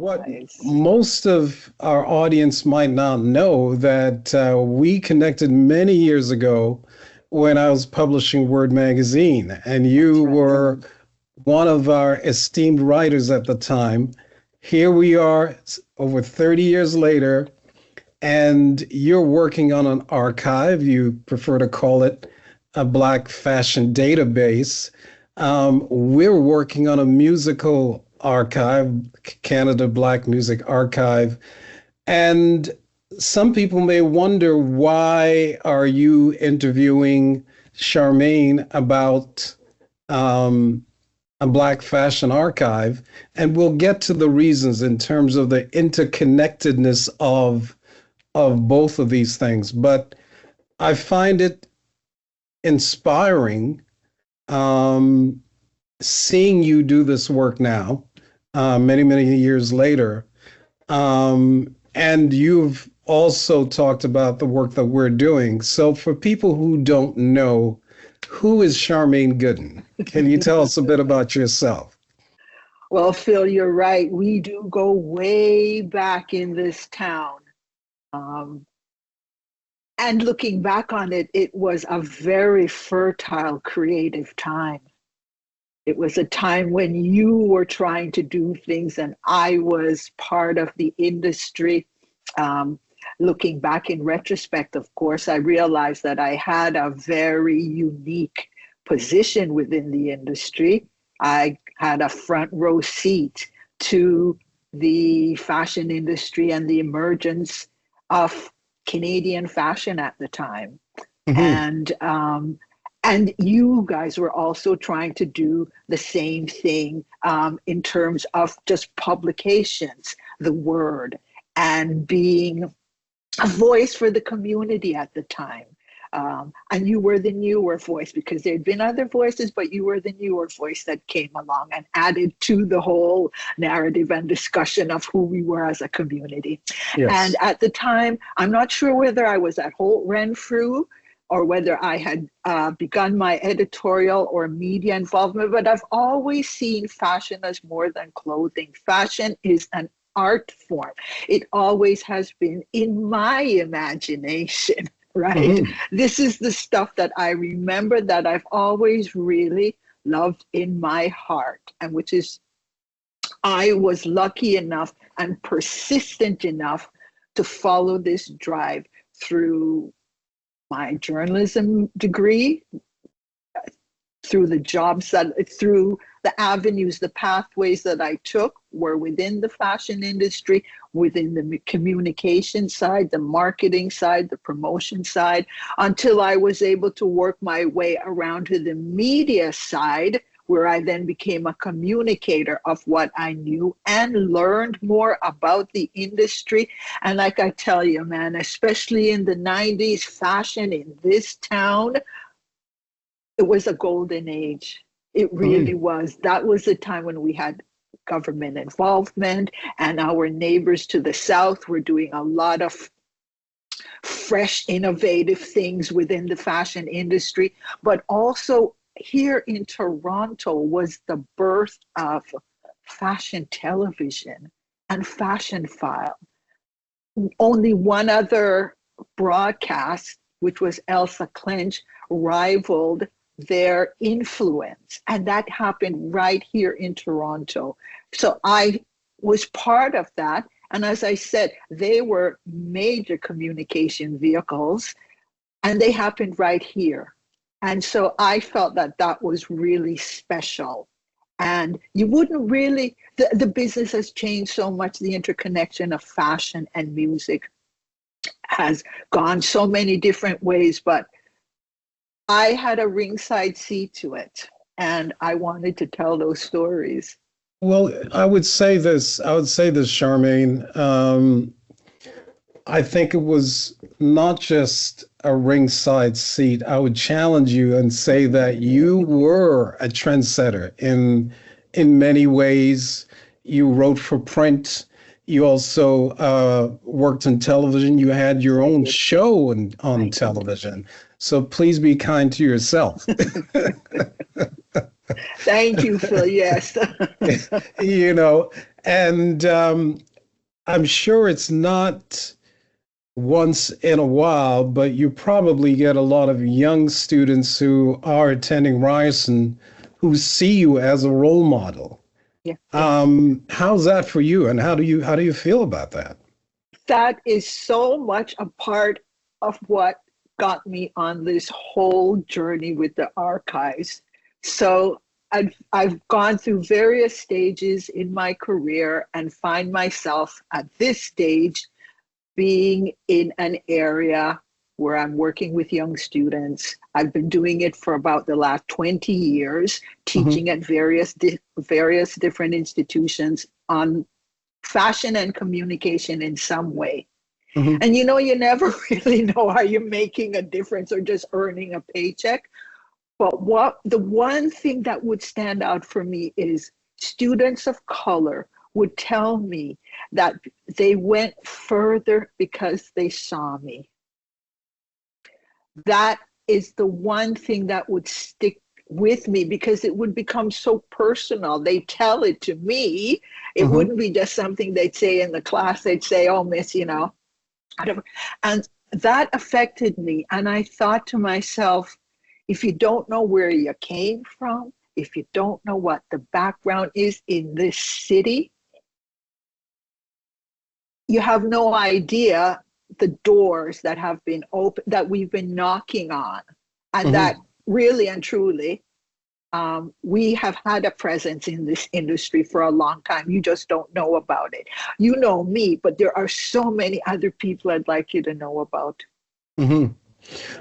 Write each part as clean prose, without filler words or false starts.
what Nice. most of our audience might not know that we connected many years ago when I was publishing Word Magazine, and That's you right. were one of our esteemed writers at the time. Here we are over 30 years later, and you're working on an archive. You prefer to call it a Black fashion database. We're working on a musical archive, Canada Black Music Archive. And some people may wonder, why are you interviewing Charmaine about um, a Black fashion archive? And we'll get to the reasons in terms of the interconnectedness of both of these things. But I find it inspiring, um, seeing you do this work now, many, many years later. And you've also talked about the work that we're doing. So for people who don't know, who is Charmaine Gooden? Can you tell us a bit about yourself? Well, Phil, you're right. We do go way back in this town. Um, and looking back on it, it was a very fertile, creative time. It was a time when you were trying to do things, and I was part of the industry. Um, Looking back in retrospect, of course, I realized that I had a very unique position within the industry. I had a front row seat to the fashion industry and the emergence of Canadian fashion at the time. Mhm. And you guys were also trying to do the same thing in terms of just publications, the word, and being a voice for the community at the time. And you were the newer voice, because there'd been other voices, but you were the newer voice that came along and added to the whole narrative and discussion of who we were as a community. And Yes. at the time, I'm not sure whether I was at Holt Renfrew or whether I had begun my editorial or media involvement, but I've always seen fashion as more than clothing. Fashion is an art form. It always has been in my imagination, right? Mhm. This is the stuff that I remember that I've always really loved in my heart, and which is, I was lucky enough and persistent enough to follow this drive through my journalism degree, through the jobs that, through the avenues, the pathways that I took were within the fashion industry, within the communication side, the marketing side, the promotion side, until I was able to work my way around to the media side, where I then became a communicator of what I knew and learned more about the industry. And like I tell you, man, especially in the 90s, fashion in this town, it was a golden age. It really Mhm. was. That was the time when we had government involvement, and our neighbors to the south were doing a lot of fresh, innovative things within the fashion industry. But also here in Toronto was the birth of fashion television and Fashion File. Only one other broadcast, which was Elsa Clinch, rivaled their influence. And that happened right here in Toronto. So I was part of that. And as I said, they were major communication vehicles, and they happened right here. And so I felt that that was really special. And you wouldn't really, the business has changed so much. The interconnection of fashion and music has gone so many different ways, but I had a ringside seat to it, and I wanted to tell those stories. Well, I would say this, Charmaine. I think it was not just a ringside seat. I would challenge you and say that you were a trendsetter in many ways. You wrote for print. You also worked on television. You had your I own did. show on I did. television. So please be kind to yourself. Thank you, Phil. Yes. you know, And I'm sure it's not once in a while, but you probably get a lot of young students who are attending Ryerson who see you as a role model. Yeah. How's that for you, and how do you feel about that? That is so much a part of what got me on this whole journey with the archives. So I've gone through various stages in my career and find myself at this stage being in an area where I'm working with young students. I've been doing it for about the last 20 years, Hmm. teaching at various different institutions on fashion and communication in some way. Hmm. And you never really know are you making a difference or just earning a paycheck. But what the one thing that would stand out for me is students of color would tell me that they went further because they saw me. That is the one thing that would stick with me because it would become so personal. They tell it to me. It Hmm. wouldn't be just something they'd say in the class. They'd say, "Oh, miss, whatever." And that affected me. And I thought to myself, if you don't know where you came from, if you don't know what the background is in this city, you have no idea the doors that have been open, that we've been knocking on, and that Hmm. really and truly, we have had a presence in this industry for a long time. You just don't know about it. You know me, but there are so many other people I'd like you to know about. Hmm.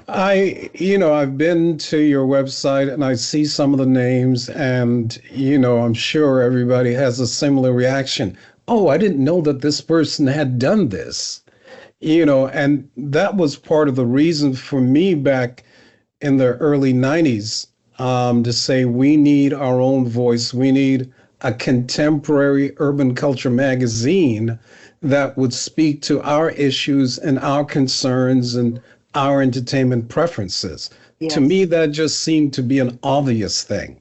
I've been to your website and I see some of the names, and, I'm sure everybody has a similar reaction. Oh, I didn't know that this person had done this, and that was part of the reason for me back in the early 90s, to say we need our own voice. We need a contemporary urban culture magazine that would speak to our issues and our concerns and our entertainment preferences. To me, Yes. that just seemed to be an obvious thing,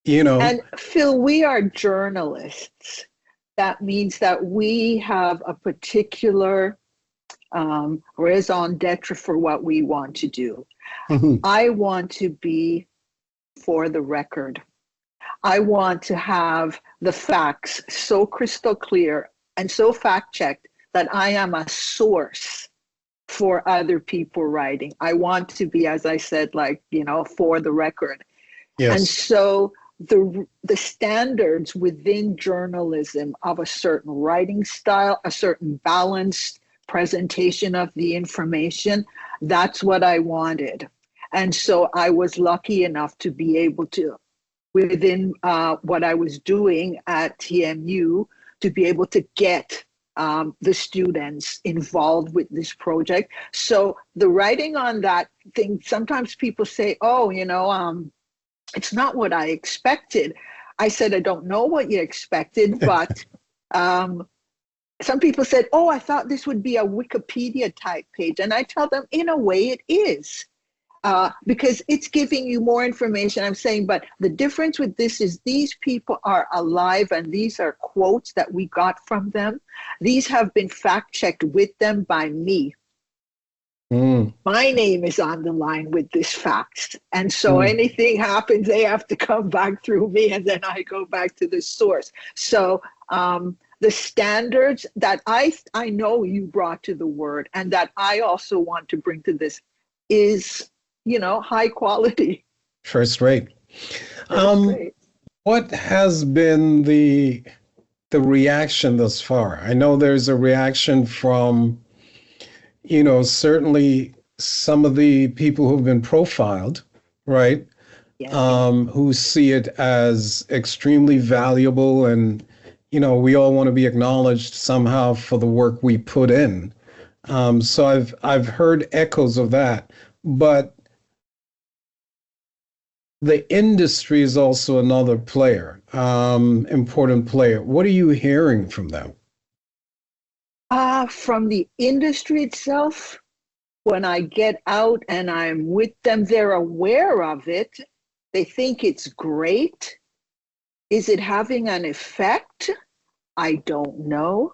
you know. And Phil, we are journalists. That means that we have a particular raison d'etre for what we want to do. Mhm. I want to be for the record. I want to have the facts so crystal clear and so fact checked that I am a source for other people writing. I want to be, as I said, for the record. And Yes. so the standards within journalism of a certain writing style, a certain balanced presentation of the information, that's what I wanted. And so I was lucky enough to be able to, within what I was doing at TMU, to be able to get the students involved with this project. So the writing on that thing, sometimes people say, "Oh, it's not what I expected." I said, "I don't know what you expected, but um, some people said, 'Oh, I thought this would be a Wikipedia type page.' And I tell them, in a way, it is. Because it's giving you more information. I'm saying, but the difference with this is these people are alive and these are quotes that we got from them. These have been fact checked with them by me. Mm, My name is on the line with this fact. And so mm. anything happens, they have to come back through me and then I go back to the source. So the standards that I know you brought to the word and that I also want to bring to this is, high quality. First rate. First Um, rate. what has been the reaction thus far? I know there's a reaction from, certainly some of the people who've been profiled, right? Yes. Who see it as extremely valuable, and, we all want to be acknowledged somehow for the work we put in. So I've heard echoes of that, but the industry is also another player, important player. What are you hearing from them? From the industry itself, when I get out and I'm with them, they're aware of it. They think it's great. Is it having an effect? I don't know.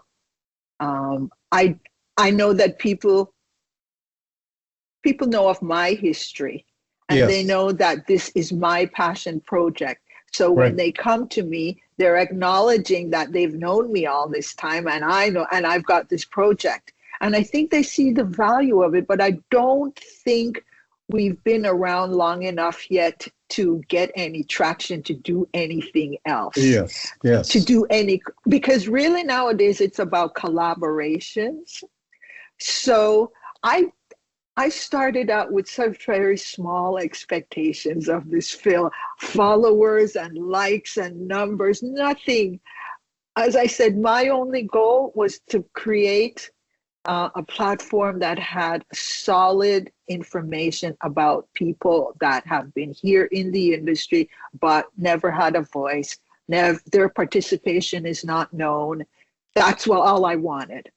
I know that people know of my history, and they Yes. know that this is my passion project. So when Right. they come to me, they're acknowledging that they've known me all this time, and I know, and I've got this project. And I think they see the value of it, but I don't think we've been around long enough yet to get any traction to do anything else. Yes. Yes. Because really nowadays it's about collaborations. So I started out with such very small expectations of this film, followers and likes and numbers, nothing. As I said, my only goal was to create a platform that had solid information about people that have been here in the industry but never had a voice. Their participation is not known. That's all I wanted.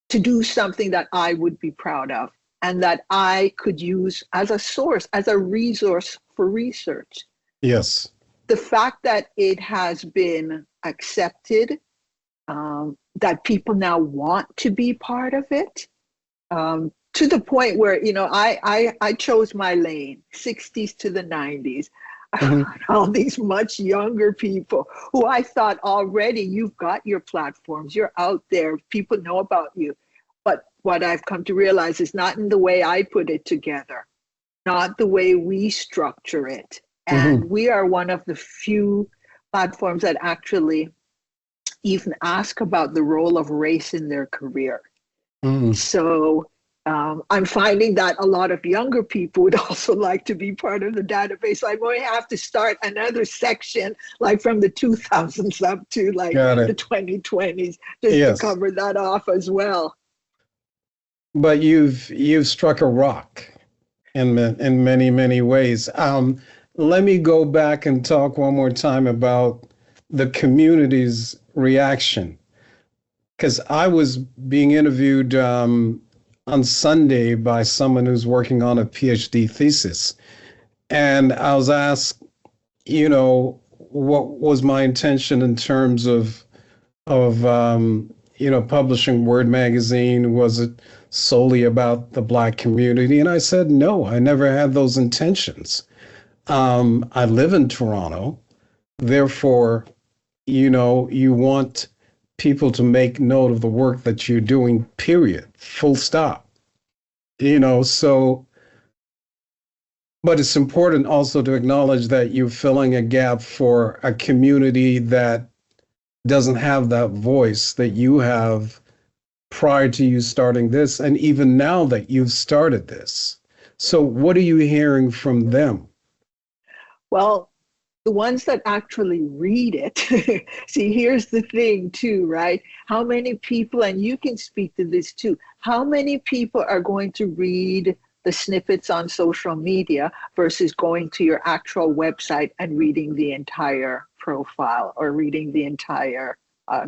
To do something that I would be proud of and that I could use as a source, as a resource for research. Yes. The fact that it has been accepted, that people now want to be part of it, to the point where, I chose my lane, 60s to the 90s. All these much younger people who I thought already, you've got your platforms, you're out there, people know about you. But what I've come to realize is not in the way I put it together, not the way we structure it. And we are one of the few platforms that actually even ask about the role of race in their career. So I'm finding that a lot of younger people would also like to be part of the database. So I'm going to have to start another section, like from the 2000s up to like the 2020s, just to cover that off as well. But you've struck a rock in many, many ways. Let me go back and talk one more time about the community's reaction, because I was being interviewed on Sunday by someone who's working on a PhD thesis, and I was asked, what was my intention in terms of publishing Word magazine? Was it solely about the Black community? And I said, no, I never had those intentions. I live in Toronto, therefore, you want people to make note of the work that you're doing, period, full stop. So, but it's important also to acknowledge that you're filling a gap for a community that doesn't have that voice that you have prior to you starting this, and even now that you've started this. So what are you hearing from them? Well, the ones that actually read it, see, here's the thing too, right? How many people, and you can speak to this too, how many people are going to read the snippets on social media versus going to your actual website and reading the entire profile or reading the entire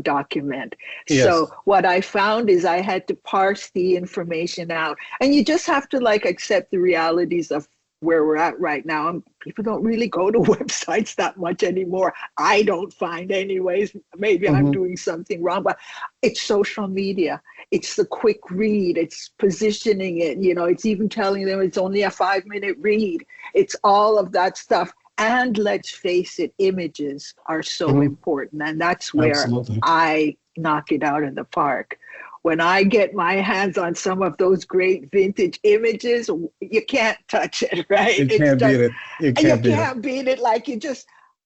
document? Yes. So what I found is I had to parse the information out, and you just have to accept the realities of where we're at right now. People don't really go to websites that much anymore. I don't find anyways. Maybe I'm doing something wrong, but it's social media. It's the quick read. It's positioning it. It's even telling them it's only a 5-minute read. It's all of that stuff. And let's face it, images are so important. And that's where I knock it out of the park. When I get my hands on some of those great vintage images, you can't touch it, right? You can't beat it. You can't beat it.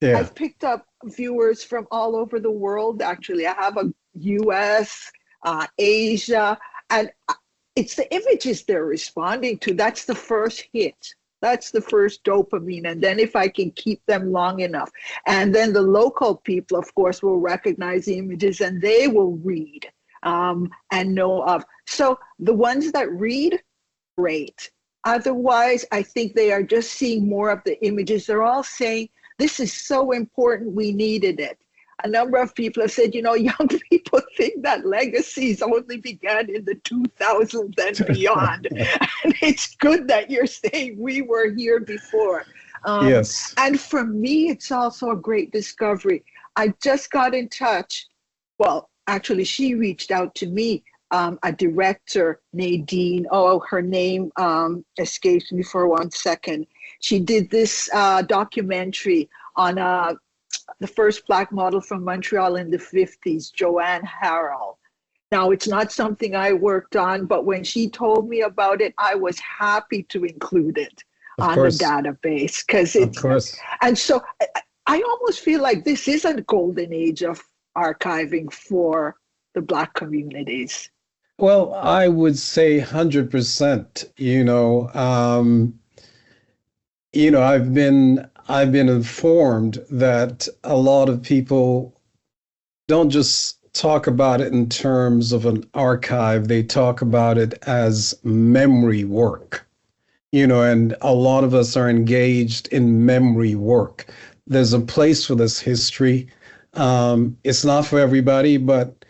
I've picked up viewers from all over the world, actually. I have a US, Asia, and it's the images they're responding to. That's the first hit. That's the first dopamine. And then if I can keep them long enough, and then the local people, of course, will recognize the images and they will read and know of. So the ones that read, great. Otherwise, I think they are just seeing more of the images. They're all saying, this is so important, we needed it. A number of people have said, young people think that legacies only began in the 2000s and beyond. And it's good that you're saying we were here before. Yes. And for me, it's also a great discovery. I just got in touch Well, actually, she reached out to me, a director, Nadine. Oh, her name escapes me for 1 second. She did this documentary on the first Black model from Montreal in the 50s, Johanne. Now, it's not something I worked on, but when she told me about it, I was happy to include it on the database because it's, of course. And so I almost feel like this is a golden age of archiving for the Black communities. Well, I would say 100%. I've been informed that a lot of people don't just talk about it in terms of an archive, they talk about it as memory work. And a lot of us are engaged in memory work. There's a place for this history. It's not for everybody, but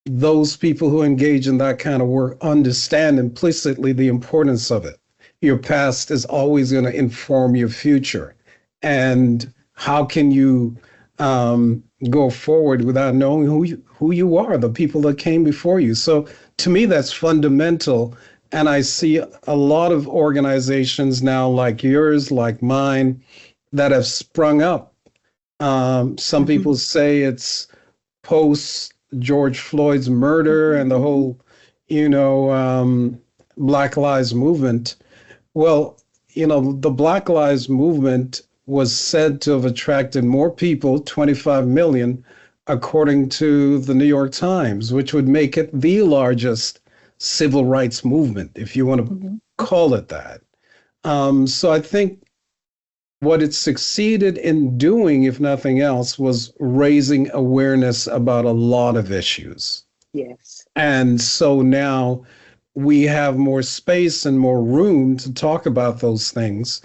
those people who engage in that kind of work understand implicitly the importance of it. Your past is always going to inform your future. And how can you go forward without knowing who you are, the people that came before you? So to me, that's fundamental. And I see a lot of organizations now like yours, like mine, that have sprung up. Some people say it's post George Floyd's murder and the whole, Black Lives Movement. Well, the Black Lives Movement was said to have attracted more people, 25 million, according to the New York Times, which would make it the largest civil rights movement, if you want to call it that. So I think what it succeeded in doing, if nothing else, was raising awareness about a lot of issues. Yes. And so now we have more space and more room to talk about those things.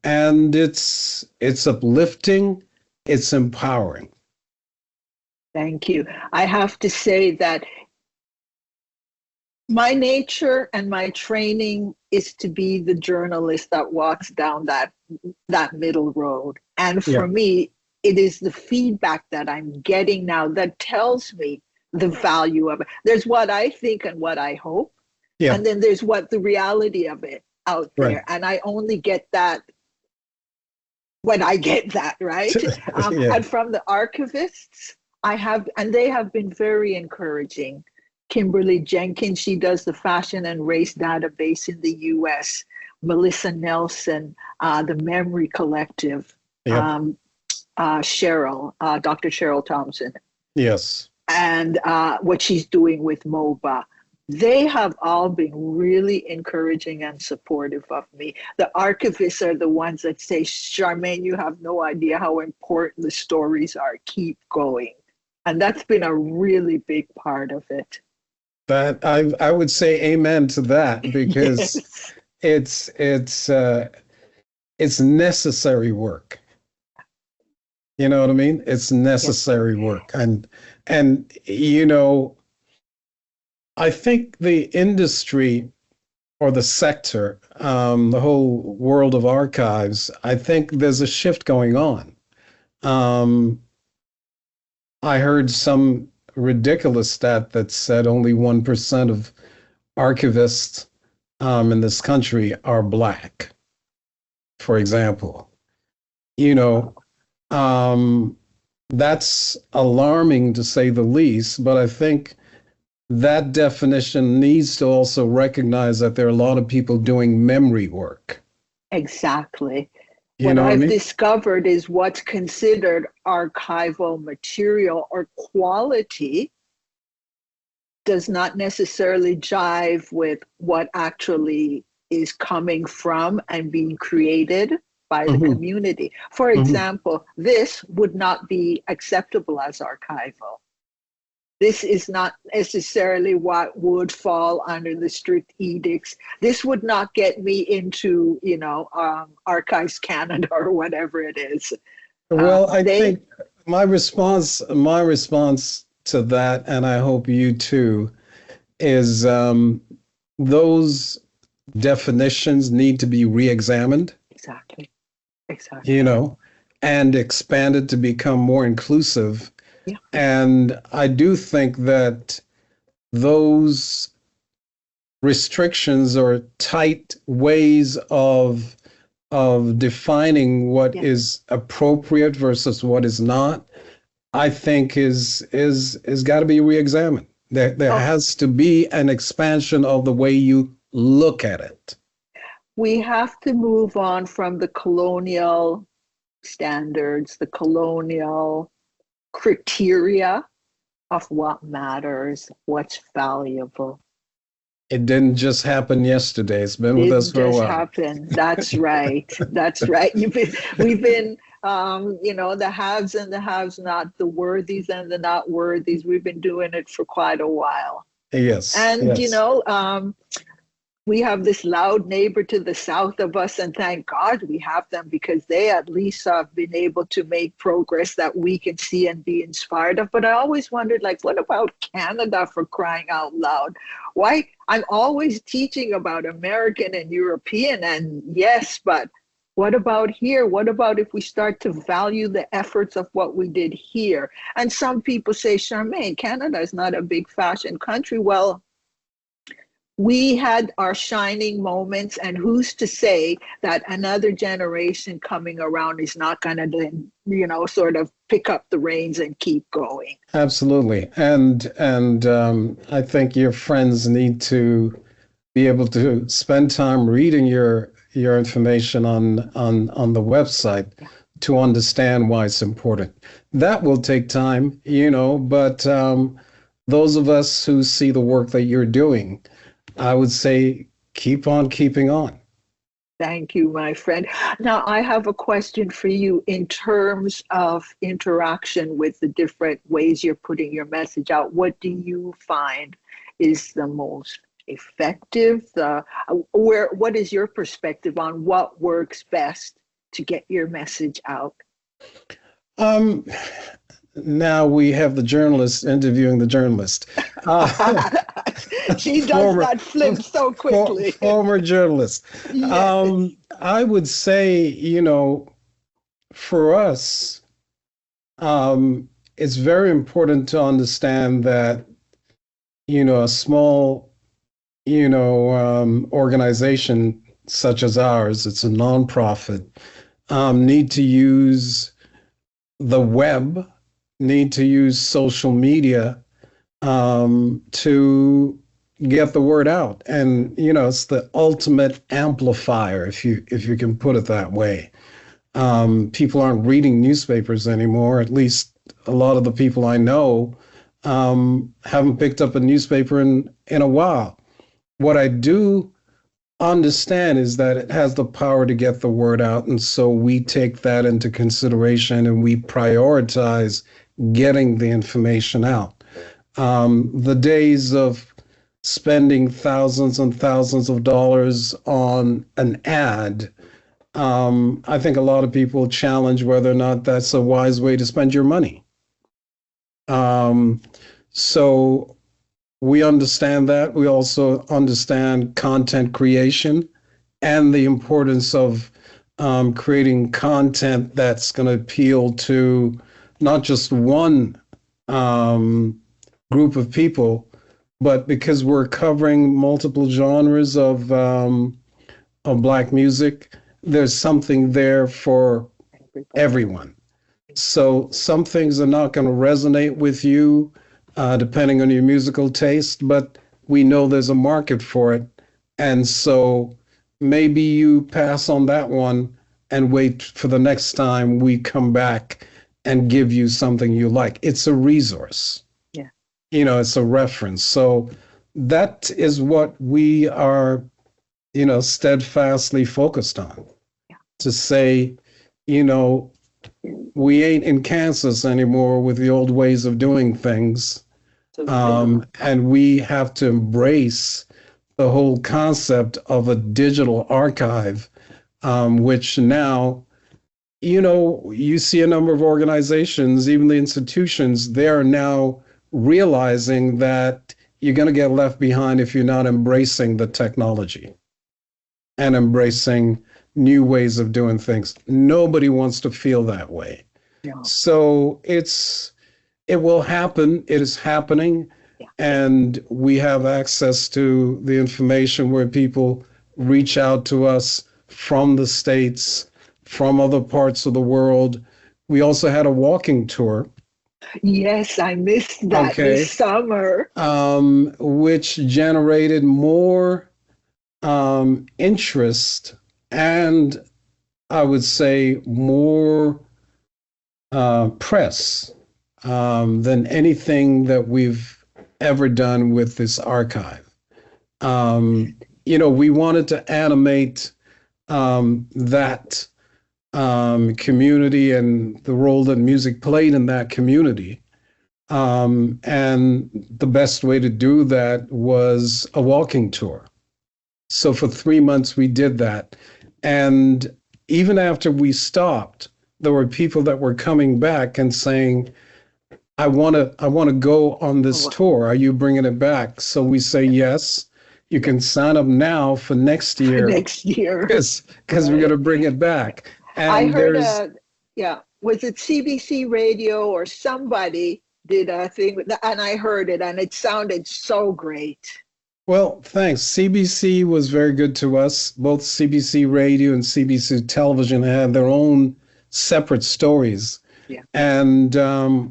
And it's uplifting, it's empowering. Thank you. I have to say that my nature and my training is to be the journalist that walks down that middle road. And for me, it is the feedback that I'm getting now that tells me the value of it. There's what I think and what I hope. Yeah. And then there's what the reality of it out there. Right. And I only get that when I get that, right? And from the archivists, they have been very encouraging. Kimberly Jenkins, she does the fashion and race database in the US. Melissa Nelson, the Memory Collective. Dr. Cheryl Thompson. Yes. And what she's doing with MOBA. They have all been really encouraging and supportive of me. The archivists are the ones that say, Charmaine, you have no idea how important the stories are. Keep going. And that's been a really big part of it. That I would say amen to that, because it's necessary work. You know what I mean? It's necessary work. And I think the industry or the sector, the whole world of archives, I think there's a shift going on. I heard some ridiculous stat that said only 1% of archivists in this country are Black, for example. That's alarming to say the least, but I think that definition needs to also recognize that there are a lot of people doing memory work. Exactly. What I've discovered is what's considered archival material or quality does not necessarily jive with what actually is coming from and being created by the community. For example, this would not be acceptable as archival. This is not necessarily what would fall under the strict edicts. This would not get me into, Archives Canada or whatever it is. Well, I think my response to that, and I hope you too, is those definitions need to be re-examined. Exactly. And expanded to become more inclusive. Yeah. And I do think that those restrictions or tight ways of defining what Yeah. is appropriate versus what is not, I think is got to be reexamined. There Oh, has to be an expansion of the way you look at it. we have to move on from the colonial standards, the colonial criteria of what matters, what's valuable. It didn't just happen yesterday. It's been with us Didn't for a just while. happen. That's right. That's right. We've been, the haves and the haves not, the worthies and the not worthies. We've been doing it for quite a while. Yes, And, yes. we have this loud neighbor to the south of us, and thank God we have them, because they at least have been able to make progress that we can see and be inspired of. But I always wondered, like, what about Canada, for crying out loud? Why? I'm always teaching about American and European, and yes, but what about here? What about if we start to value the efforts of what we did here? And some people say, Charmaine, Canada is not a big fashion country. Well, we had our shining moments, and who's to say that another generation coming around is not going to then, sort of pick up the reins and keep going. Absolutely. And I think your friends need to be able to spend time reading your information on the website to understand why it's important. That will take time, but those of us who see the work that you're doing, I would say keep on keeping on. Thank you, my friend. Now, I have a question for you in terms of interaction with the different ways you're putting your message out. What do you find is the most effective? What is your perspective on what works best to get your message out? Um, Now we have the journalist interviewing the journalist. She does Former, not flip so quickly. former journalist. Yes. I would say, for us, it's very important to understand that, a small, organization such as ours, it's a nonprofit, need to use the web, need to use social media to get the word out. And it's the ultimate amplifier, if you can put it that way. People aren't reading newspapers anymore. At least a lot of the people I know haven't picked up a newspaper in a while. What I do understand is that it has the power to get the word out, and so we take that into consideration and we prioritize getting the information out. The days of spending thousands and thousands of dollars on an ad, I think a lot of people challenge whether or not that's a wise way to spend your money. So we understand that. We also understand content creation and the importance of creating content that's going to appeal to not just one group of people, but because we're covering multiple genres of Black music, there's something there for everyone. So some things are not going to resonate with you, depending on your musical taste, but we know there's a market for it. And so maybe you pass on that one and wait for the next time we come back and give you something you like. It's a resource. Yeah. It's a reference. So that is what we are, steadfastly focused on. Yeah. To say, we ain't in Kansas anymore with the old ways of doing things. And we have to embrace the whole concept of a digital archive, which now, you see a number of organizations, even the institutions, they're now realizing that you're going to get left behind if you're not embracing the technology and embracing new ways of doing things. Nobody wants to feel that way. No. So it's it will happen. It is happening. Yeah. And we have access to the information where people reach out to us from the States, from other parts of the world. We also had a walking tour. Yes, I missed that this summer. Which generated more interest and I would say more press than anything that we've ever done with this archive. We wanted to animate that community and the role that music played in that community. And the best way to do that was a walking tour. So for 3 months, we did that. And even after we stopped, there were people that were coming back and saying, I want to go on this tour. Are you bringing it back? So we say, yes, you can sign up now for next year. Next year. Because we're going to bring it back. And I heard, was it CBC Radio or somebody did a thing, and I heard it, and it sounded so great. Well, thanks. CBC was very good to us. Both CBC Radio and CBC Television had their own separate stories. Yeah. And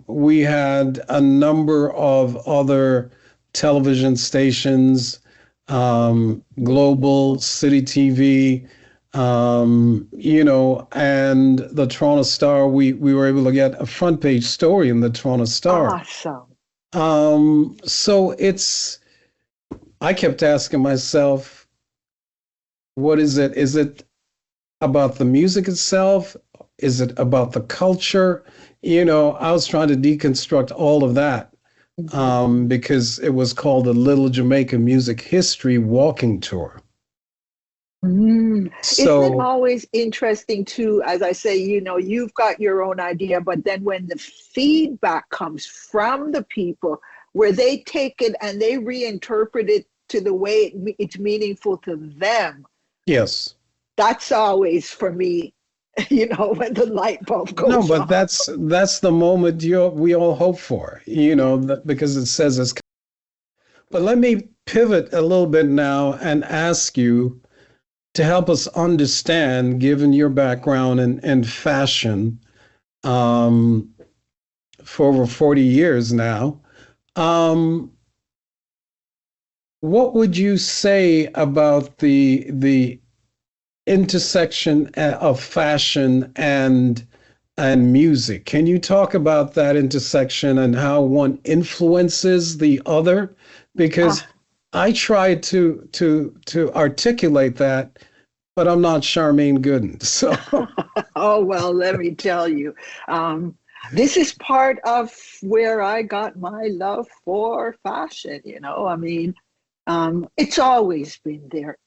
we had a number of other television stations, Global, City TV, and the Toronto Star. We were able to get a front page story in the Toronto Star. Awesome. So I kept asking myself, what is it? Is it about the music itself? Is it about the culture? I was trying to deconstruct all of that because it was called the Little Jamaica Music History Walking Tour. Isn't it always interesting too, as I say, you've got your own idea, but then when the feedback comes from the people where they take it and they reinterpret it to the way it's meaningful to them. Yes. That's always for me, when the light bulb goes on. No, but on. that's the moment we all hope for, because it says it's. But let me pivot a little bit now and ask you to help us understand, given your background in fashion for over 40 years now, what would you say about the intersection of fashion and music? Can you talk about that intersection and how one influences the other? Because I tried to articulate that, but I'm not Charmaine Gooden. So, oh well, let me tell you, this is part of where I got my love for fashion. It's always been there.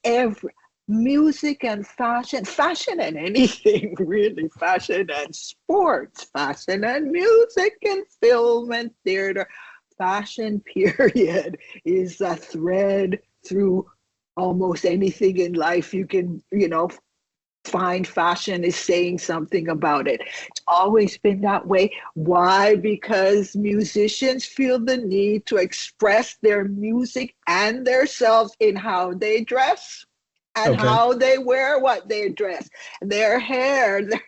Music and fashion and anything really, fashion and sports, fashion and music and film and theater. Fashion, period, is a thread through almost anything in life. You can, find fashion is saying something about it. It's always been that way. Why? Because musicians feel the need to express their music and themselves in how they dress. And how they wear what they dress, their hair, their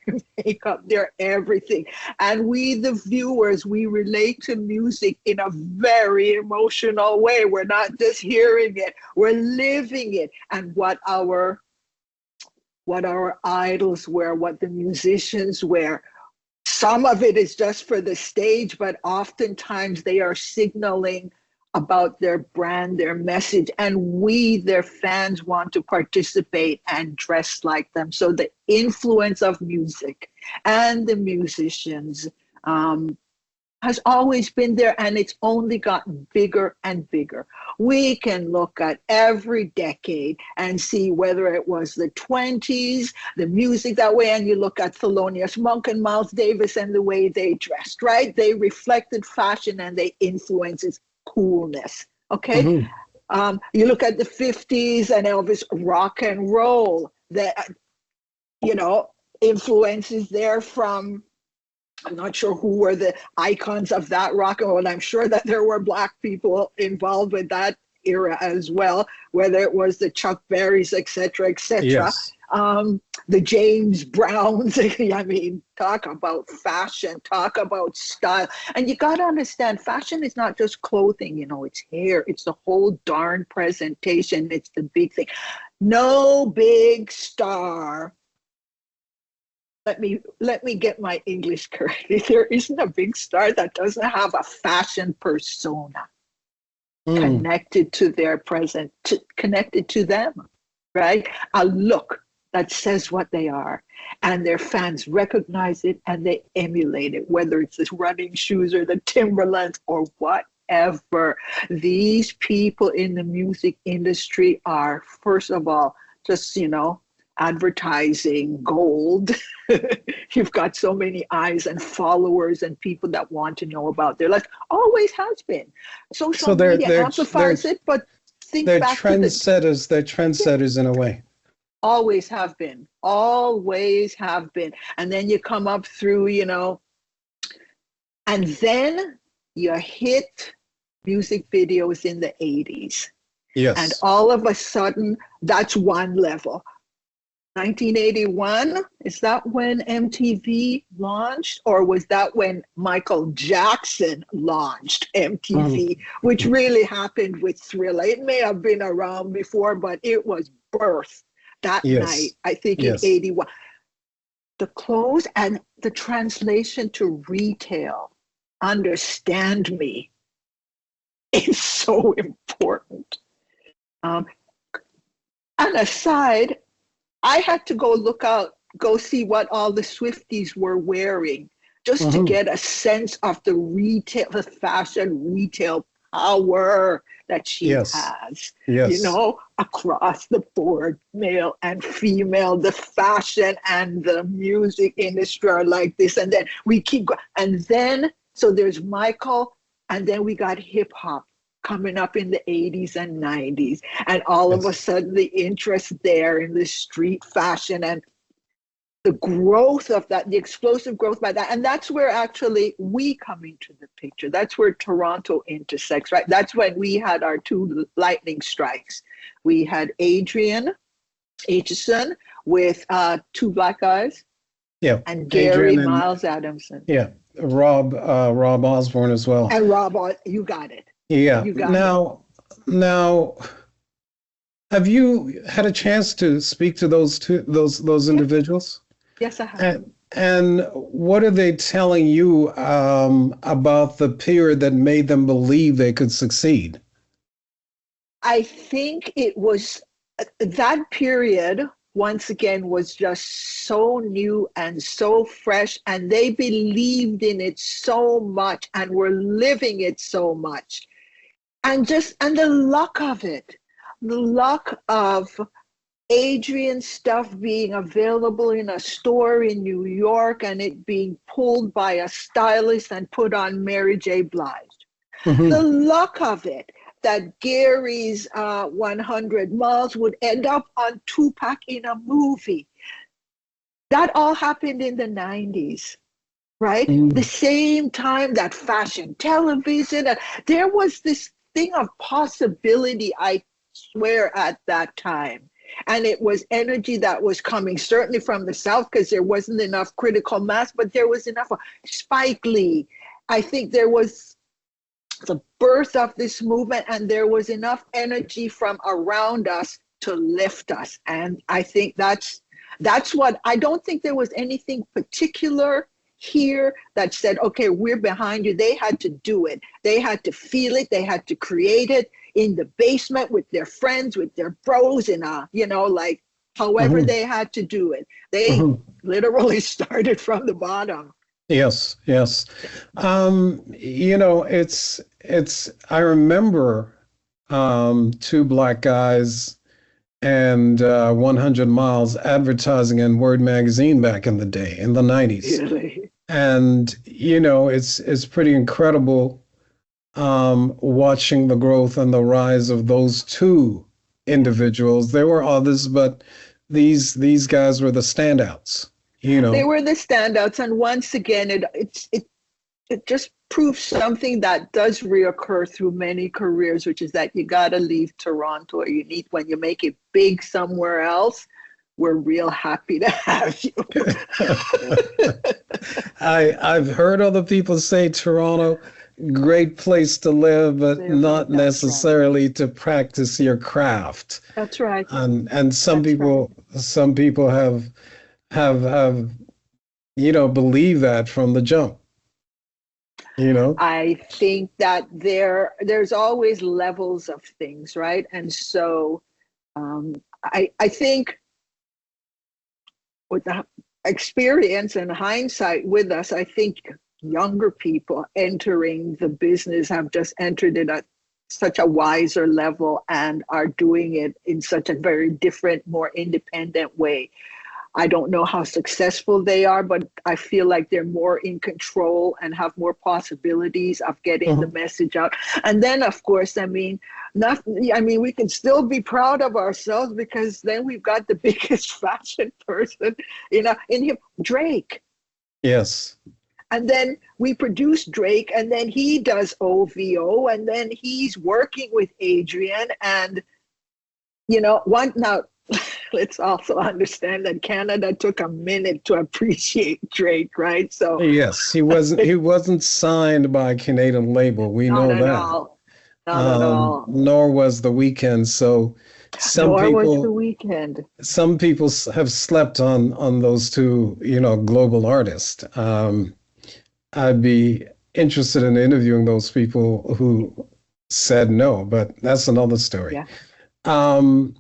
makeup, their everything. And we, the viewers, we relate to music in a very emotional way. We're not just hearing it, we're living it. And what our idols wear, what the musicians wear. Some of it is just for the stage, but oftentimes they are signaling about their brand, their message, and we, their fans, want to participate and dress like them. So the influence of music and the musicians has always been there, and it's only gotten bigger and bigger. We can look at every decade and see whether it was the 20s, the music that way, and you look at Thelonious Monk and Miles Davis and the way they dressed, right? They reflected fashion and they influenced coolness. Okay. Mm-hmm. You look at the 50s and Elvis, rock and roll, that influences there from I'm not sure who were the icons of that rock and roll. And I'm sure that there were Black people involved with that era as well, whether it was the Chuck Berrys, et cetera, et cetera. Yes. The James Browns. I mean, talk about fashion, talk about style. And you got to understand, fashion is not just clothing, you know, it's hair, it's the whole darn presentation, it's the big thing. No big star. Let me get my English correct. There isn't a big star that doesn't have a fashion persona connected to their connected to them, right? A look that says what they are, and their fans recognize it and they emulate it, whether it's the running shoes or the Timberlands or whatever. These people in the music industry are, first of all, just, you know, advertising gold. You've got so many eyes and followers and people that want to know about their life. Always has been. Social media amplifies it, but think back to they're trendsetters in a way. Always have been. And then you come up through, you know, and then you hit music videos in the 80s. Yes. And all of a sudden, that's one level. 1981, is that when MTV launched? Or was that when Michael Jackson launched MTV, which really happened with Thriller? It may have been around before, but it was birthed that night, I think in 81. The clothes and the translation to retail, understand me, is so important. And aside, I had to go see what all the Swifties were wearing, just to get a sense of the fashion retail power that she has, you know, across the board, male and female, the fashion and the music industry are like this. And then we keep going. And then, so there's Michael, and then we got hip hop coming up in the 80s and 90s. And all of a sudden the interest there in the street fashion and the growth of that, the explosive growth by that. And that's where actually we come into the picture. That's where Toronto intersects, right? That's when we had our two lightning strikes. We had Adrian Aitcheson with two Black guys. Yeah. And Gary Miles Adamson. Yeah. Rob Osborne as well. And Rob, you got it. Yeah. Now, have you had a chance to speak to those individuals? Yes, I have. And what are they telling you about the period that made them believe they could succeed? I think it was that period, once again, was just so new and so fresh, and they believed in it so much and were living it so much. And the luck of it, the luck of Adrian's stuff being available in a store in New York and it being pulled by a stylist and put on Mary J. Blige. The luck of it that Gary's 100 Miles would end up on Tupac in a movie. That all happened in the 90s, right? The same time that fashion television, and there was this thing of possibility, I swear, at that time. And it was energy that was coming certainly from the South because there wasn't enough critical mass, but there was enough. Spike Lee, I think there was the birth of this movement and there was enough energy from around us to lift us. And I think that's what, I don't think there was anything particular here that said, okay, we're behind you. They had to do it. They had to feel it. They had to create it in the basement with their friends, with their bros, and like however they had to do it. They literally started from the bottom. Yes. I remember two Black guys and 100 Miles advertising in Word magazine back in the day, in the 90s. Really? And, it's pretty incredible watching the growth and the rise of those two individuals. There were others, but these guys were the standouts, You They know, were the standouts, and once again, it just proves something that does reoccur through many careers, which is that you got to leave Toronto, or you need, when you make it big somewhere else, we're real happy to have you. I've heard other people say Toronto, great place to live, but not That's right. necessarily to practice your craft. That's right. And That's right. some people have believe that from the jump, you know? I think that there's always levels of things, right? And so I think with the experience and hindsight with us, I think younger people entering the business have just entered it at such a wiser level and are doing it in such a very different, more independent way. I don't know how successful they are, but I feel like they're more in control and have more possibilities of getting the Mhm. message out. And then, of course, we can still be proud of ourselves, because then we've got the biggest fashion person, in him, Drake. Yes. And then we produce Drake, and then he does OVO, and then he's working with Adrien. And, now let's also understand that Canada took a minute to appreciate Drake, right? So Yes, he wasn't signed by a Canadian label. We not know at that. all. Not at all. Nor was The Weeknd. So some Nor was The people Weeknd. some people have slept on those two, global artists. I'd be interested in interviewing those people who said no, but that's another story. Yeah. Um,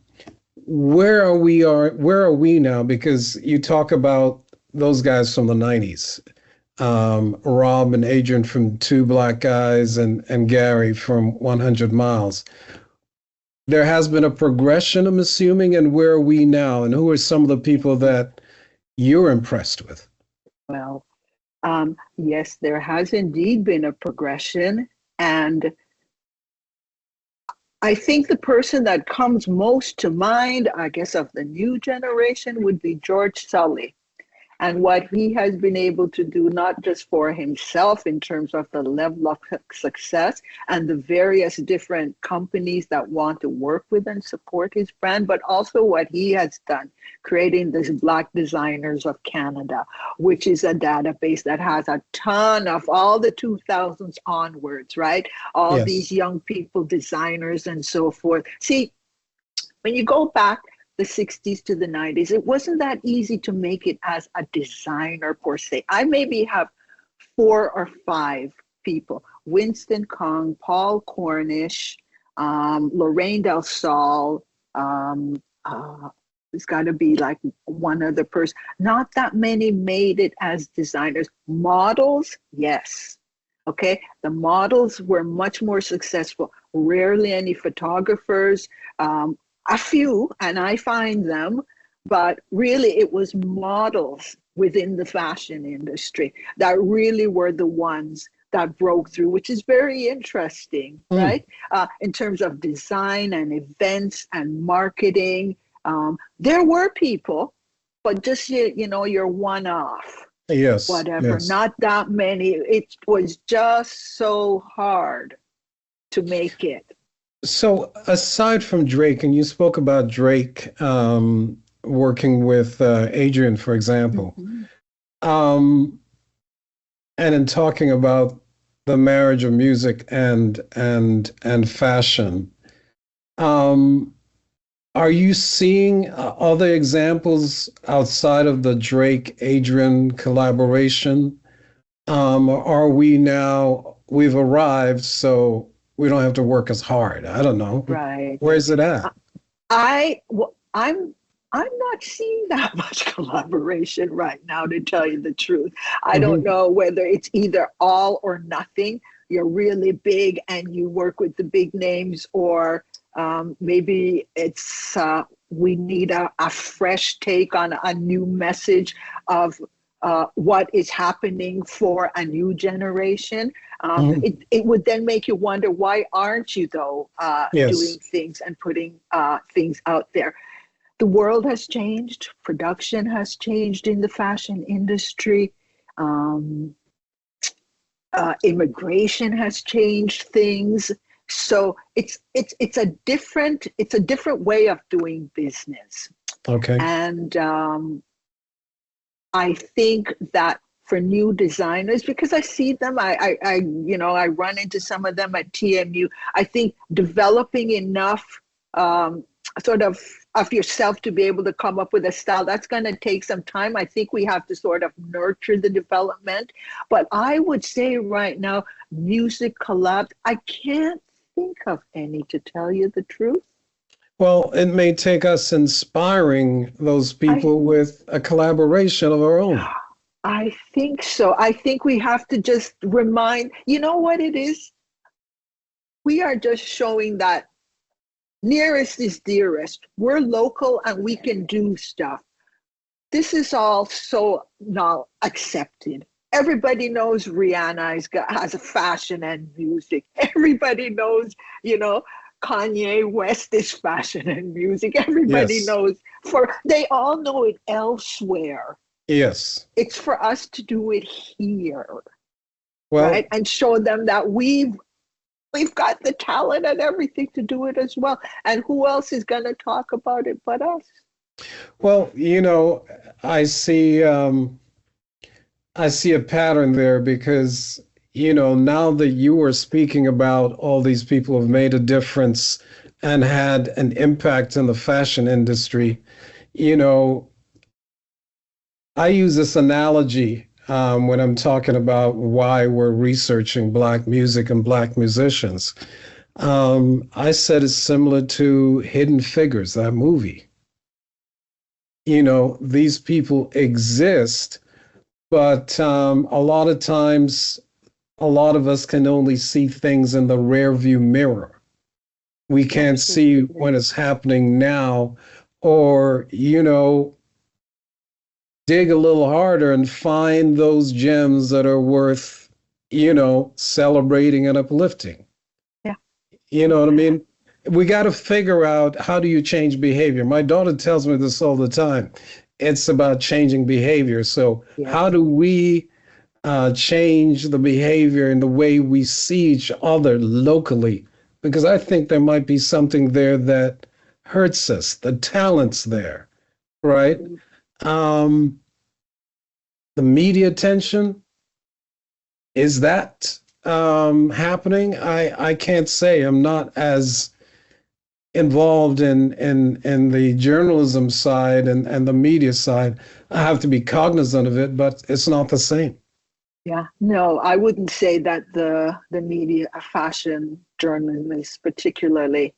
where are we now? Because you talk about those guys from the 90s. Rob and Adrian from Two Black Guys and Gary from 100 Miles. There has been a progression, I'm assuming, and where are we now? And who are some of the people that you're impressed with? Well, yes, there has indeed been a progression. And I think the person that comes most to mind, I guess, of the new generation would be George Sully, and what he has been able to do, not just for himself in terms of the level of success and the various different companies that want to work with and support his brand, but also what he has done, creating this Black Designers of Canada, which is a database that has a ton of all the 2000s onwards, right? All these Yes. young people, designers and so forth. See, when you go back the 60s to the 90s, it wasn't that easy to make it as a designer per se. I maybe have 4 or 5 people: Winston Kong, Paul Cornish, Lorraine Del Sol. There's got to be like one other person. Not that many made it as designers. Models, yes. Okay, the models were much more successful. Rarely any photographers. A few, and I find them, but really it was models within the fashion industry that really were the ones that broke through, which is very interesting, Mm, right? In terms of design and events and marketing, there were people, but just you're one off, yes. whatever. Yes. Not that many. It was just so hard to make it. So aside from Drake, and you spoke about Drake working with Adrian, for example, Mhm. um, and in talking about the marriage of music and fashion, um, are you seeing other examples outside of the Drake Adrian collaboration? Or are we've arrived, so we don't have to work as hard? I don't know. Right. Where's it at? I'm not seeing that much collaboration right now, to tell you the truth. I don't Hmm. know whether it's either all or nothing. You're really big and you work with the big names, or maybe it's we need a fresh take on a new message of what is happening for a new generation. Hmm. It would then make you wonder, why aren't you though doing Yes. things and putting things out there? the world has changed, production has changed in the fashion industry. Immigration has changed things, so it's a different way of doing business. Okay. And I think that for new designers, because I see them, I run into some of them at TMU. I think developing enough sort of yourself to be able to come up with a style, that's going to take some time. I think we have to sort of nurture the development. But I would say right now, music collab, I can't think of any, to tell you the truth. Well, it may take us inspiring those people with a collaboration of our own. I think so. I think we have to just remind, you know what it is? We are just showing that nearest is dearest. We're local and we can do stuff. This is all so now accepted. Everybody knows Rihanna has a fashion and music. Everybody knows, Kanye West is fashion and music. Everybody knows, they all know it elsewhere. Yes. It's for us to do it here. Well, right? And show them that we've got the talent and everything to do it as well. And who else is going to talk about it but us? Well, I see a pattern there because, now that you are speaking about all these people who have made a difference and had an impact in the fashion industry, I use this analogy when I'm talking about why we're researching Black music and Black musicians. I said it's similar to Hidden Figures, that movie. These people exist, but a lot of times, a lot of us can only see things in the rear view mirror. We can't see what is happening now, or, dig a little harder and find those gems that are worth, celebrating and uplifting. Yeah. You know what I mean? We got to figure out, how do you change behavior? My daughter tells me this all the time. It's about changing behavior. So how do we change the behavior and the way we see each other locally? Because I think there might be something there that hurts us. The talent's there, right? The media attention, is that happening? I can't say. I'm not as involved in the journalism side and the media side. I have to be cognizant of it, but it's not the same. Yeah, no, I wouldn't say that the media, fashion journalists particularly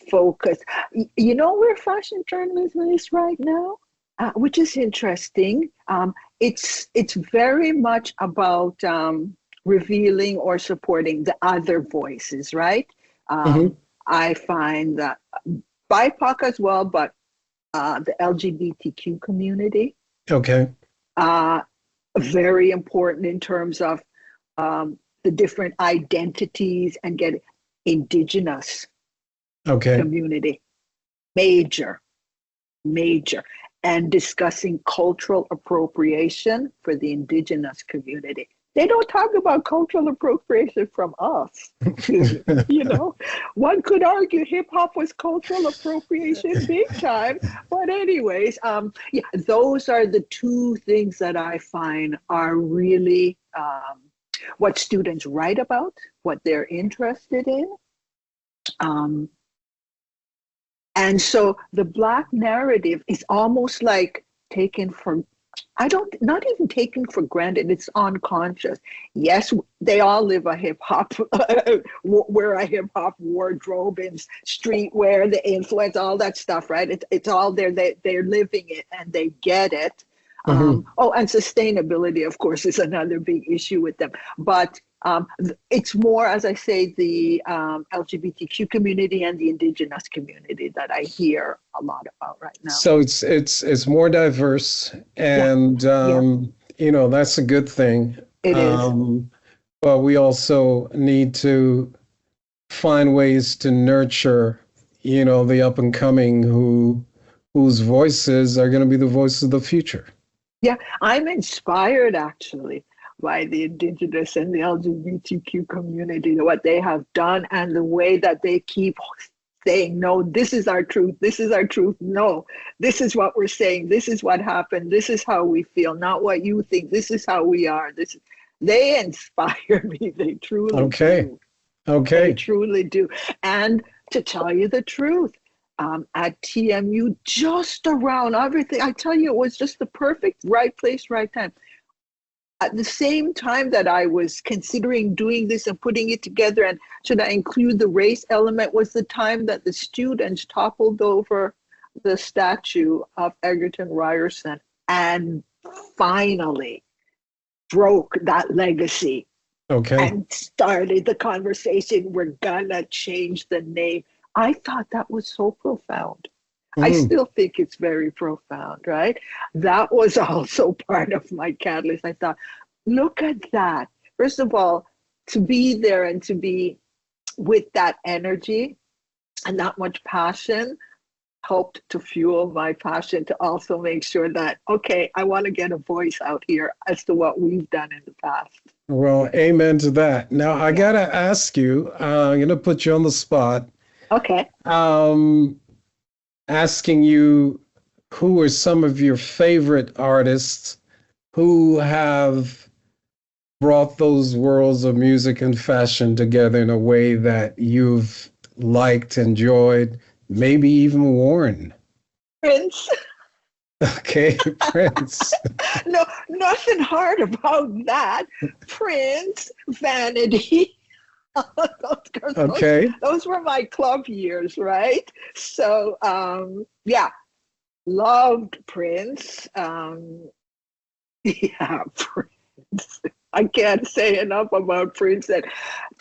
focus. You know where fashion journalism is right now, which is interesting. It's very much about revealing or supporting the other voices, right? I find that BIPOC as well, but the LGBTQ community. Okay. Very important in terms of the different identities and get indigenous community. Major. And discussing cultural appropriation for the indigenous community. They don't talk about cultural appropriation from us. One could argue hip hop was cultural appropriation big time. But anyways, those are the two things that I find are really what students write about, what they're interested in. And so the Black narrative is almost like not even taken for granted, it's unconscious. Yes, they all live a hip hop, wear a hip hop wardrobe and streetwear, the influence, all that stuff, right? It's all there, they're living it and they get it. And sustainability, of course, is another big issue with them. But it's more, as I say, the LGBTQ community and the indigenous community that I hear a lot about right now. So it's more diverse, and that's a good thing. It is. But we also need to find ways to nurture, the up and coming whose voices are going to be the voices of the future. Yeah, I'm inspired actually by the Indigenous and the LGBTQ community, what they have done and the way that they keep saying, no, this is our truth. This is our truth. No, this is what we're saying. This is what happened. This is how we feel, not what you think. This is how we are. They inspire me. They truly do. Okay. They truly do. And to tell you the truth, at TMU, just around everything, I tell you, it was just the perfect right place, right time. At the same time that I was considering doing this and putting it together, and should I include the race element, was the time that the students toppled over the statue of Egerton Ryerson and finally broke that legacy. Okay. And started the conversation, we're gonna change the name. I thought that was so profound. I still think it's very profound, right? That was also part of my catalyst. I thought, look at that. First of all, to be there and to be with that energy and that much passion helped to fuel my passion to also make sure that, okay, I want to get a voice out here as to what we've done in the past. Well, amen to that. Now, I got to ask you, I'm going to put you on the spot. Okay. Asking you, who are some of your favorite artists who have brought those worlds of music and fashion together in a way that you've liked, enjoyed, maybe even worn? Prince. Okay, Prince. No, nothing hard about that. Prince, Vanity. Those were my club years, right? So, yeah, loved Prince. Yeah, Prince. I can't say enough about Prince. That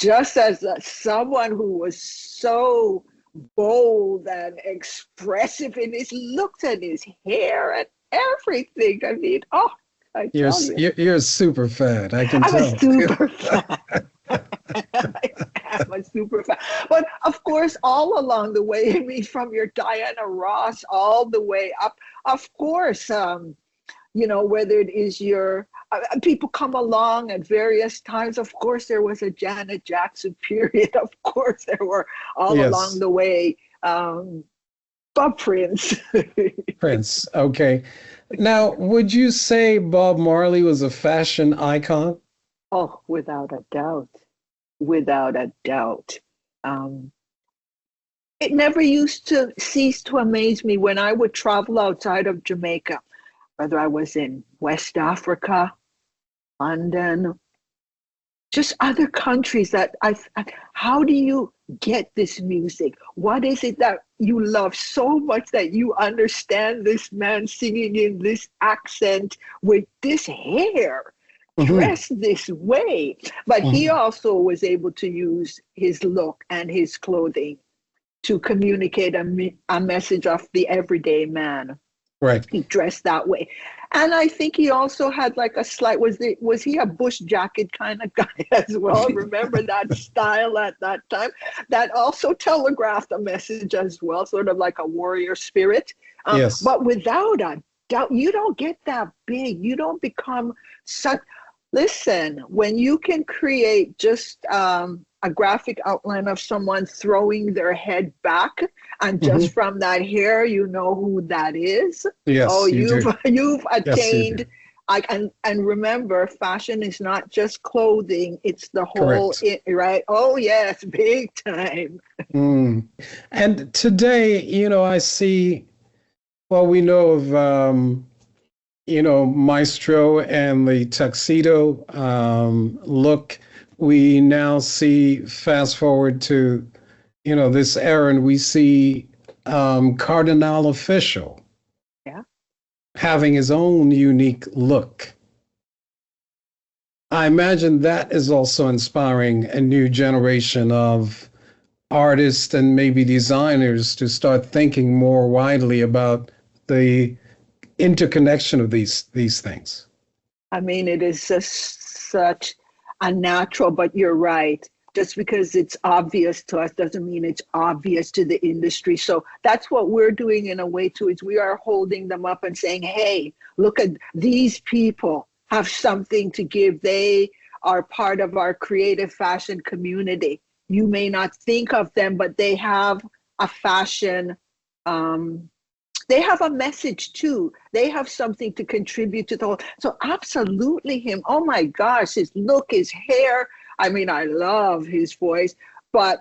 just as someone who was so bold and expressive in his looks and his hair and everything. I mean, you're a super fan. I can tell. I'm a super fan. I'm a super fan. But of course, all along the way, I mean, from your Diana Ross all the way up, of course, whether it is your people come along at various times. Of course, there was a Janet Jackson period. Of course, there were all along the way. But Prince. Prince. Okay. Now, would you say Bob Marley was a fashion icon? Oh, without a doubt. Without a doubt. It never used to cease to amaze me when I would travel outside of Jamaica, whether I was in West Africa, London, just other countries that how do you get this music? What is it that you love so much that you understand this man singing in this accent with this hair, dressed this way? But he also was able to use his look and his clothing to communicate a message of the everyday man. Right. He dressed that way. And I think he also had like a slight, was he a bush jacket kind of guy as well? Remember that style at that time? That also telegraphed a message as well, sort of like a warrior spirit. Yes. But without a doubt, you don't get that big. You don't become such, listen, when you can create just a graphic outline of someone throwing their head back, and just from that hair, you know who that is. Yes, oh, you've attained. Yes, and remember, fashion is not just clothing; it's the whole, right? Oh yes, big time. And today, I see. Well, we know of Maestro and the tuxedo look. We now see, fast forward to, this era, and we see Kardinal Offishall having his own unique look. I imagine that is also inspiring a new generation of artists and maybe designers to start thinking more widely about the interconnection of these things. I mean, it is just such a natural, but you're right. just because it's obvious to us doesn't mean it's obvious to the industry. So that's what we're doing in a way too, is we are holding them up and saying, hey, look at these people have something to give. They are part of our creative fashion community. You may not think of them, but they have a fashion, they have a message too. They have something to contribute to the whole. So absolutely him. Oh my gosh, his look, his hair. I mean, I love his voice, but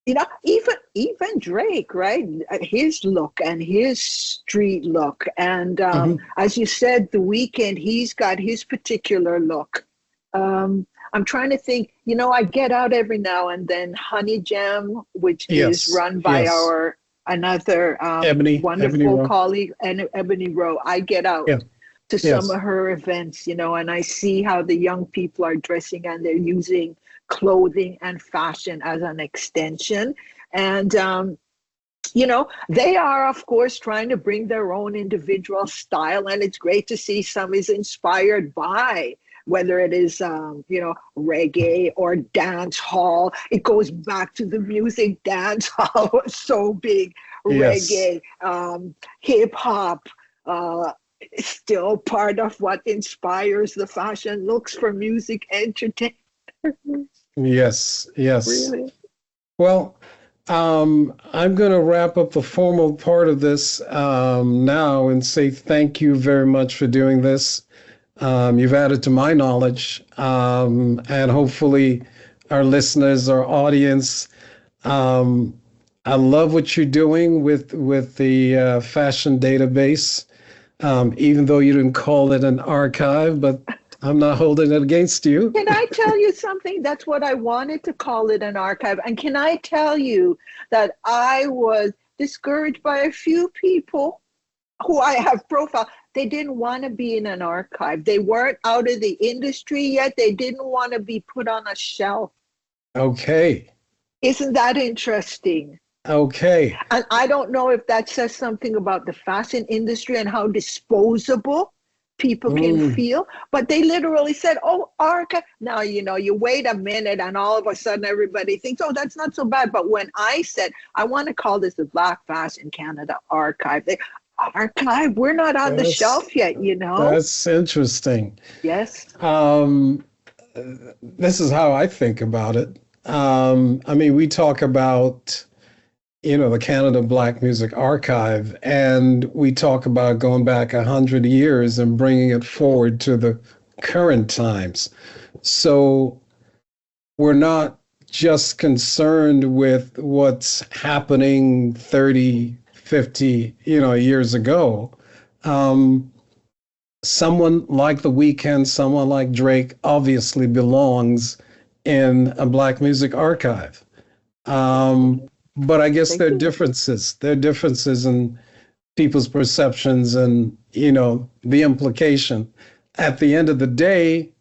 you know, even Drake, right? His look and his street look, and as you said, The Weeknd, he's got his particular look. I'm trying to think. You know, I get out every now and then Honey Jam, which is run by our another wonderful colleague, and Ebony Rowe. I get out to some of her events, you know, and I see how the young people are dressing, and they're using clothing and fashion as an extension. And, you know, they are, of course, trying to bring their own individual style. And it's great to see some is inspired by, whether it is, you know, reggae or dance hall. It goes back to the music. Dance hall was so big. Reggae, hip hop, still part of what inspires the fashion looks for music entertainment. Yes. Really? Well, I'm going to wrap up the formal part of this now and say thank you very much for doing this. You've added to my knowledge, and hopefully our listeners, our audience. I love what you're doing with the fashion database, even though you didn't call it an archive, but I'm not holding it against you. Can I tell you something? That's what I wanted to call it, an archive. And can I tell you that I was discouraged by a few people who I have profiled. They didn't want to be in an archive. They weren't out of the industry yet. They didn't want to be put on a shelf. Okay. Isn't that interesting? Okay. And I don't know if that says something about the fashion industry and how disposable people can feel, but they literally said, oh, archive. Now, you know, you wait a minute and all of a sudden everybody thinks, oh, that's not so bad. But when I said, I want to call this the Black Fashion Canada Archive, archive, we're not on the shelf yet, you know? That's interesting. Yes. This is how I think about it. I mean, we talk about, you know, the Canada Black Music Archive, and we talk about going back 100 years and bringing it forward to the current times. So we're not just concerned with what's happening 30, 50, you know, years ago. Someone like The Weeknd, someone like Drake obviously belongs in a Black music archive. But I guess there are differences. There are differences in people's perceptions and, you know, the implication. At the end of the day,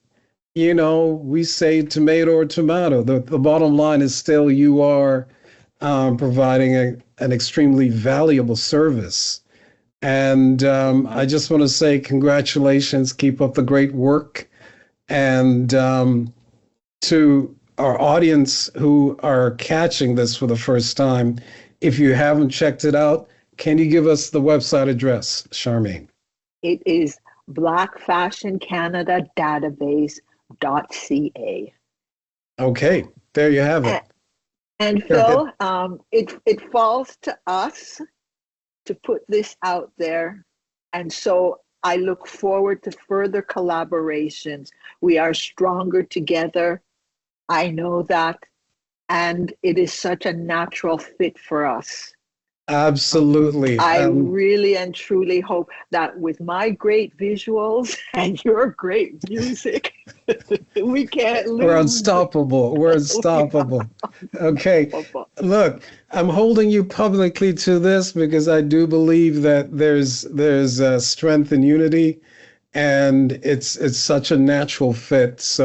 you know, we say tomato or tomato. The bottom line is still you are providing an extremely valuable service. And I just want to say congratulations. Keep up the great work. And to our audience who are catching this for the first time, if you haven't checked it out, can you give us the website address, Charmaine? It is blackfashioncanadadatabase.ca. Okay, there you have it. And Phil, it falls to us to put this out there. And so I look forward to further collaborations. We are stronger together. I know that, and it is such a natural fit for us. Absolutely. I really and truly hope that with my great visuals and your great music, we can't lose. We're unstoppable. We're unstoppable. Okay. Look, I'm holding you publicly to this because I do believe that there's strength in unity, and it's such a natural fit. So